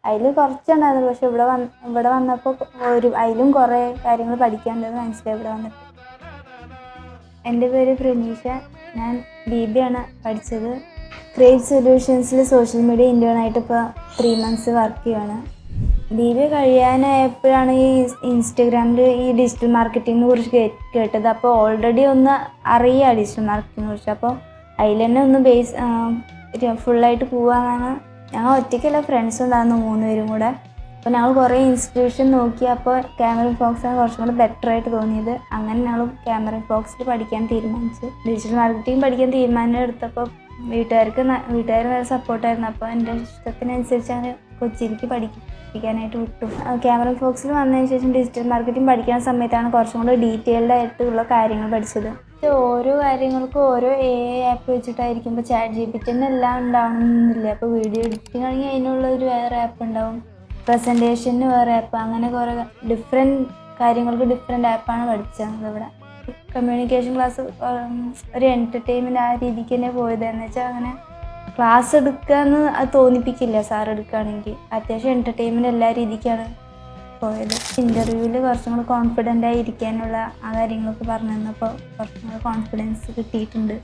അതിൽ കുറച്ചുണ്ടായിരുന്നു. പക്ഷെ ഇവിടെ വന്നപ്പോൾ അതിലും കുറേ കാര്യങ്ങൾ പഠിക്കാനുണ്ടെന്ന് മനസ്സിലായി ഇവിടെ വന്നിട്ട്. എൻ്റെ പേര് പ്രനീഷ. ഞാൻ BBA പഠിച്ചത്. ക്രിയേറ്റ് സൊല്യൂഷൻസിൽ സോഷ്യൽ മീഡിയ ഇൻ്റേണായിട്ട് ഇപ്പോൾ 3 months വർക്ക് ചെയ്യുകയാണ്. BBA കഴിയാനായപ്പോഴാണ് ഈ ഇൻസ്റ്റഗ്രാമിൽ ഈ ഡിജിറ്റൽ മാർക്കറ്റിങ്ങിനെ കുറിച്ച് കേട്ടത്. അപ്പോൾ ഓൾറെഡി ഒന്ന് അറിയാം ഡിജിറ്റൽ മാർക്കറ്റിങ്ങിനെ കുറിച്ച്. അപ്പോൾ അതിൽ തന്നെ ഒന്ന് ഫുള്ളായിട്ട് പോകാനാണ്. ഞങ്ങൾ ഒറ്റയ്ക്കല്ല, ഫ്രണ്ട്സ് ഉണ്ടായിരുന്നു 3 പേരും കൂടെ. അപ്പോൾ ഞങ്ങൾ കുറേ ഇൻസ്റ്റിറ്റ്യൂഷൻ നോക്കി. അപ്പോൾ കാമറൂൺ ഫോക്സാണ് കുറച്ചും കൂടെ ബെറ്ററായിട്ട് തോന്നിയത്. അങ്ങനെ ഞങ്ങൾ കാമറൂൺ ഫോക്സിൽ പഠിക്കാൻ തീരുമാനിച്ചു. ഡിജിറ്റൽ മാർക്കറ്റിംഗ് പഠിക്കാൻ തീരുമാനം എടുത്തപ്പോൾ വീട്ടുകാർ നല്ല സപ്പോർട്ടായിരുന്നു. അപ്പോൾ എൻ്റെ ഇഷ്ടത്തിനനുസരിച്ച് അങ്ങനെ കൊച്ചിയിലേക്ക് പഠിക്കാനായിട്ട് വിട്ടു. കാമറൂൺ ഫോക്സിൽ വന്നതിന് ശേഷം ഡിജിറ്റൽ മാർക്കറ്റിംഗ് പഠിക്കുന്ന സമയത്താണ് കുറച്ചും കൂടെ ഡീറ്റെയിൽഡ് ആയിട്ടുള്ള കാര്യങ്ങൾ പഠിച്ചത്. ഓരോ കാര്യങ്ങൾക്കും ഓരോ AI ആപ്പ് വെച്ചിട്ടായിരിക്കും. ഇപ്പോൾ ChatGPT തന്നെ എല്ലാം ഉണ്ടാവണമെന്നില്ല. അപ്പോൾ വീഡിയോ എഡിറ്റിംഗ് ആണെങ്കിൽ അതിനുള്ളൊരു വേറെ ആപ്പ് ഉണ്ടാവും, പ്രസൻറ്റേഷന് വേറെ ആപ്പ്, അങ്ങനെ കുറേ ഡിഫറെൻറ്റ് കാര്യങ്ങൾക്ക് ഡിഫറെൻറ്റ് ആപ്പാണ് പഠിച്ചത് ഇവിടെ. കമ്മ്യൂണിക്കേഷൻ ക്ലാസ് ഒരു എൻ്റർടൈൻമെൻറ്റ് ആ രീതിക്ക് തന്നെ പോയത്. എന്ന് വെച്ചാൽ അങ്ങനെ ക്ലാസ് എടുക്കാമെന്ന് അത് തോന്നിപ്പിക്കില്ല സാർ എടുക്കുകയാണെങ്കിൽ. അത്യാവശ്യം എൻ്റർടൈൻമെൻറ്റ് എല്ലാ രീതിക്കാണ് പോയത്. ഇൻ്റർവ്യൂവിൽ കുറച്ചും കൂടി കോൺഫിഡൻ്റ് ആയി ഇരിക്കാനുള്ള ആ കാര്യങ്ങളൊക്കെ പറഞ്ഞു തന്നപ്പോൾ കുറച്ചും കൂടി കോൺഫിഡൻസ് കിട്ടിയിട്ടുണ്ട്.